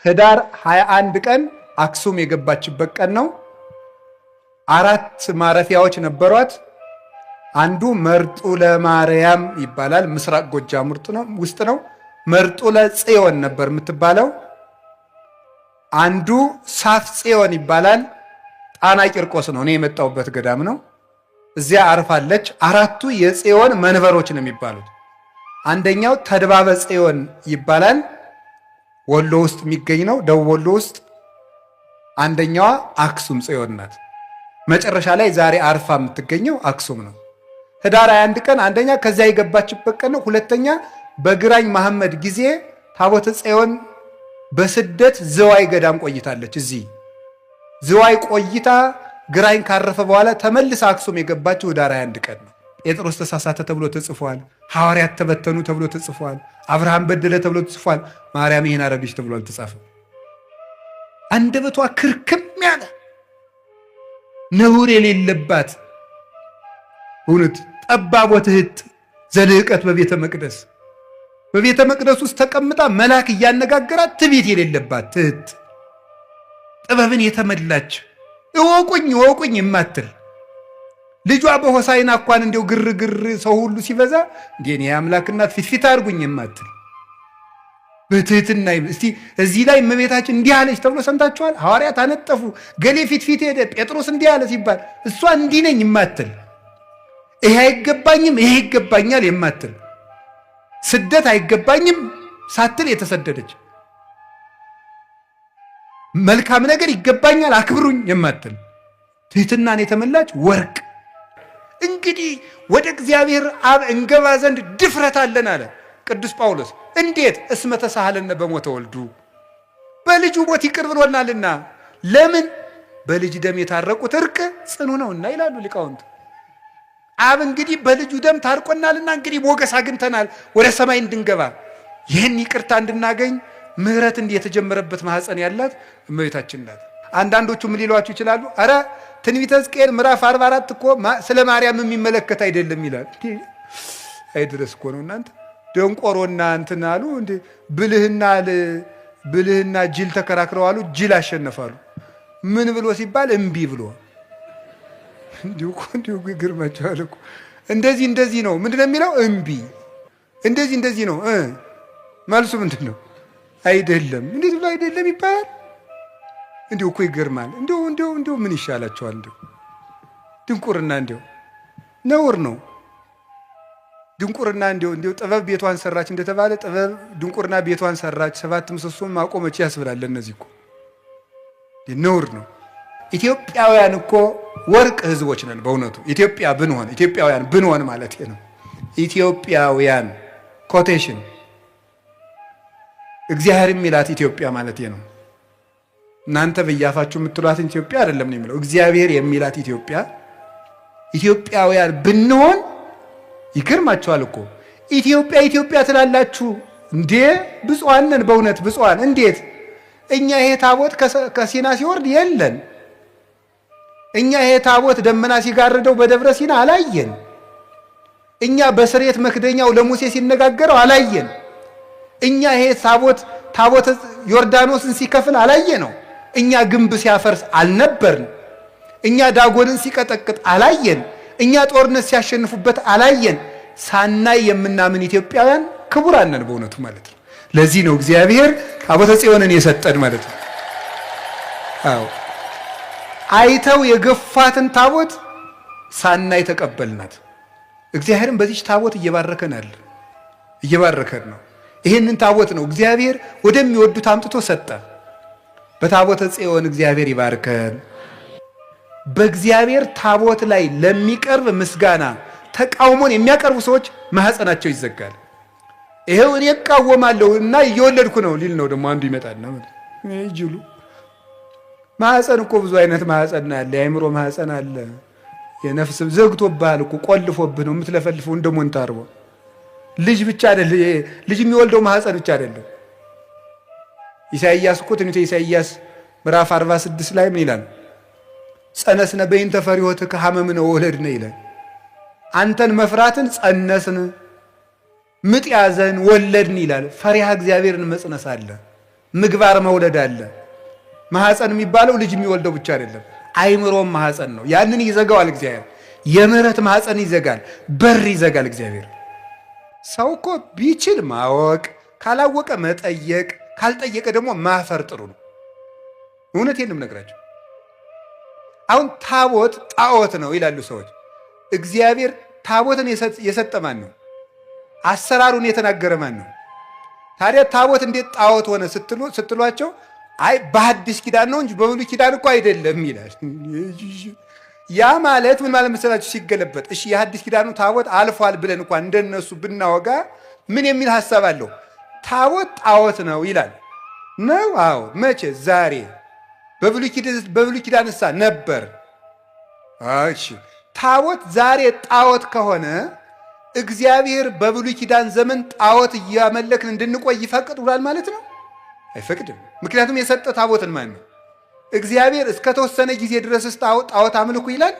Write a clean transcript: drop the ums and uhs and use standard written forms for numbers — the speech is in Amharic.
ህዳር 21 ቀን አክሱም የገባችበት ቀን ነው። 4 ማረፊያዎች ነበሯት። አንዱ መርጡለ ማርያም ይባላል፣ ምስራቅ ጎጃም ውስጥ ነው። መርጡለ ጽዮን ነበር የምትባለው። አንዱ ሳፍ ጽዮን ይባላል፣ ጣና ቂርቆስ ነው። እኔ የመጣሁበት ገዳም ነው። እዚያ አርፋለች። 4ቱ የጽዮን መንበሮች ነው የሚባሉት። አንደኛው ተድባበ ጽዮን ይባላል፣ ወሎ ውስጥ የሚገኝ ነው፣ ደቡብ ወሎ ውስጥ። አንደኛዋ አክሱም ጽዮን ናት። መጨረሻ ላይ ዛሬ አርፋ የምትገኘው አክሱም ነው። ህዳር 21 ቀን አንደኛ ከዚያ የገባችበት ቀን ነው። ሁለተኛ በግራኝ መሐመድ ጊዜ ታቦተ ጽዮን በስደት ዝዋይ ገዳም ቆይታለች። እዚህ ዝዋይ ቆይታ ግራኝ ካረፈ በኋላ ተመልሳ አክሱም የገባችው ህዳር 21 ቀን ነው። ጴጥሮስ ተሳሳተ ተብሎ ተጽፏል። ሐዋርያት ተበተኑ ተብሎ ተጽፏል። አብርሃም በደለ ተብሎ ተጽፏል። ማርያም ይህን አረገች ተብሎ አልተጻፈም። አንደበቷ ክርክም ያለ ነውር የሌለባት እውነት ጠባቦ ትህት ዘልህቀት በቤተ መቅደስ ውስጥ ተቀምጣ መልአክ እያነጋገራት ትዕቢት የሌለባት ትህት ጥበብን የተመላች እወቁኝ የማትል ልጇ በሆሳይና እንኳን እንዲው ግርግር ሰው ሁሉ ሲበዛ እንዴ የአምላክ እናት ፊት አድርጉኝ የማትል በትህትና እስቲ እዚህ ላይ እመቤታችን እንዲህ አለች ተብሎ ሰምታችኋል? ሐዋርያት አነጠፉ፣ ገሌ ፊት ሄደ፣ ጴጥሮስ እንዲህ አለ ሲባል እሷ እንዲህ ነኝ የማትል ይሄ አይገባኝም ይሄ ይገባኛል የማትል ስደት አይገባኝም ሳትል የተሰደደች መልካም ነገር ይገባኛል አክብሩኝ የማትል ትህትናን የተመላች ወርቅ። እንግዲህ ወደ እግዚአብሔር አብ እንገባ ዘንድ ድፍረት አለን አለ ቅዱስ ጳውሎስ። እንዴት? እስመ ተሳሃለነ በሞተ ወልዱ፣ በልጁ ሞት ይቅር ብሎናልና። ለምን? በልጅ ደም የታረቁት እርቅ ጽኑ ነውና ይላሉ ሊቃውንት። አብ እንግዲህ በልጁ ደም ታርቆናልና እንግዲህ ሞገስ አግኝተናል ወደ ሰማይ እንድንገባ፣ ይህን ይቅርታ እንድናገኝ ምህረት እንዲህ የተጀመረበት ማህፀን ያላት እመቤታችን ናት። አንዳንዶቹ ምን ሊሏችሁ ይችላሉ? አረ ትንቢተ ሕዝቅኤል ምዕራፍ 44 እኮ ስለ ማርያም የሚመለከት አይደለም ይላል። አይድረስ እኮ ነው እናንተ ደንቆሮና እንትን አሉ እንዴ ብልህና ጅል ተከራክረው አሉ ጅል አሸነፋሉ። ምን ብሎ ሲባል እምቢ ብሎ እንዲሁ ግርማቸዋል እኮ እንደዚህ ነው። ምንድነው የሚለው? እምቢ እንደዚህ ነው። መልሱ ምንድን ነው? አይደለም። እንዴት ብሎ አይደለም ይባላል? እንዲሁ እኮ ይገርማል። እንዲሁ ምን ይሻላቸዋል? እንዲሁ ድንቁርና እንዲሁ ነውር ነው። ድንቁርና እንዲሁ ጥበብ ቤቷን ሰራች እንደተባለ ጥበብ ድንቁርና ቤቷን ሰራች፣ 7 ምሰሶን ማቆመች ያስብላል። እነዚህ እኮ ነውር ነው። ኢትዮጵያውያን እኮ ወርቅ ህዝቦች ነን በእውነቱ። ኢትዮጵያውያን ብንሆን ማለት ነው። ኢትዮጵያውያን ኮቴሽን እግዚአብሔር የሚላት ኢትዮጵያ ማለት ነው። እናንተ በያፋችሁ የምትሏትን ኢትዮጵያ አይደለም ነው የሚለው። እግዚአብሔር የሚላት ኢትዮጵያውያን ብንሆን ይገርማችኋል እኮ ኢትዮጵያ ትላላችሁ እንዴ? ብፁዓን ነን በእውነት ብፁዓን። እንዴት? እኛ ይሄ ታቦት ከሲና ሲወርድ የለን። እኛ ይሄ ታቦት ደመና ሲጋርደው በደብረ ሲና አላየን። እኛ በስርየት መክደኛው ለሙሴ ሲነጋገረው አላየን። እኛ ይሄ ታቦት ዮርዳኖስን ሲከፍል አላየ ነው። እኛ ግንብ ሲያፈርስ አልነበርን። እኛ ዳጎንን ሲቀጠቅጥ አላየን። እኛ ጦርነት ሲያሸንፉበት አላየን። ሳናይ የምናምን ኢትዮጵያውያን ክቡራን ነን በእውነቱ ማለት ነው። ለዚህ ነው እግዚአብሔር ታቦተ ጽዮንን የሰጠን ማለት ነው። አዎ አይተው የገፋትን ታቦት ሳናይ ተቀበልናት። እግዚአብሔርን በዚች ታቦት እየባረከን ነው። ይህንን ታቦት ነው እግዚአብሔር ወደሚወዱት አምጥቶ ሰጠ። በታቦተ ጽዮን እግዚአብሔር ይባርከን። በእግዚአብሔር ታቦት ላይ ለሚቀርብ ምስጋና ተቃውሞን የሚያቀርቡ ሰዎች ማህፀናቸው ይዘጋል። ይሄው እኔ እቃወማለሁ እና እየወለድኩ ነው ሊል ነው ደግሞ አንዱ ይመጣልና ይጅሉ ማህፀን እኮ ብዙ አይነት ማህፀን አለ። የአእምሮ ማህፀን አለ። የነፍስ ዘግቶብሃል እኮ ቆልፎብህ ነው የምትለፈልፈው እንደ ሞንታርቦ። ልጅ ብቻ አይደለም ልጅ የሚወልደው ማህፀን ብቻ አይደለም። ኢሳይያስ እኮ ትንቢተ ኢሳይያስ ምዕራፍ 46 ላይ ምን ይላል? ጸነስነ በእንተ ፈሪሆትከ ሐመምነ ወለድነ ይላል። አንተን መፍራትን ጸነስን፣ ምጥ ያዘን፣ ወለድን ይላል። ፈሪሃ እግዚአብሔርን መጽነስ አለ። ምግባር መውለድ አለ። ማህፀን የሚባለው ልጅ የሚወልደው ብቻ አይደለም፣ አይምሮም ማህፀን ነው። ያንን ይዘጋዋል እግዚአብሔር። የምህረት ማህፀን ይዘጋል፣ በር ይዘጋል እግዚአብሔር። ሰው እኮ ቢችል ማወቅ፣ ካላወቀ መጠየቅ፣ ካልጠየቀ ደግሞ ማፈር ጥሩ ነው። እውነቴን ነው የምነግራቸው። አሁን ታቦት ጣዖት ነው ይላሉ ሰዎች። እግዚአብሔር ታቦትን የሰጠ ማን ነው? አሰራሩን የተናገረ ማን ነው? ታዲያ ታቦት እንዴት ጣዖት ሆነ ስትሏቸው አይ በሐዲስ ኪዳን ነው እንጂ በብሉይ ኪዳን እኮ አይደለም ይላል። ያ ማለት ምን ማለት መሰላችሁ? ሲገለበጥ እሺ የሐዲስ ኪዳኑ ታቦት አልፏል ብለን እንኳን እንደነሱ ብናወጋ ምን የሚል ሐሳብ አለው? ታቦት ጣዖት ነው ይላል ነው። አዎ መቼ? ዛሬ። በብሉይ ኪዳንሳ ነበር። እሺ ታቦት ዛሬ ጣዖት ከሆነ እግዚአብሔር በብሉይ ኪዳን ዘመን ጣዖት እያመለክን እንድንቆይ ይፈቅዳል ማለት ነው? አይፈቅድም። ምክንያቱም የሰጠ ታቦትን ማን ነው? እግዚአብሔር እስከተወሰነ ጊዜ ድረስ ጣዖት አምልኩ ይላል።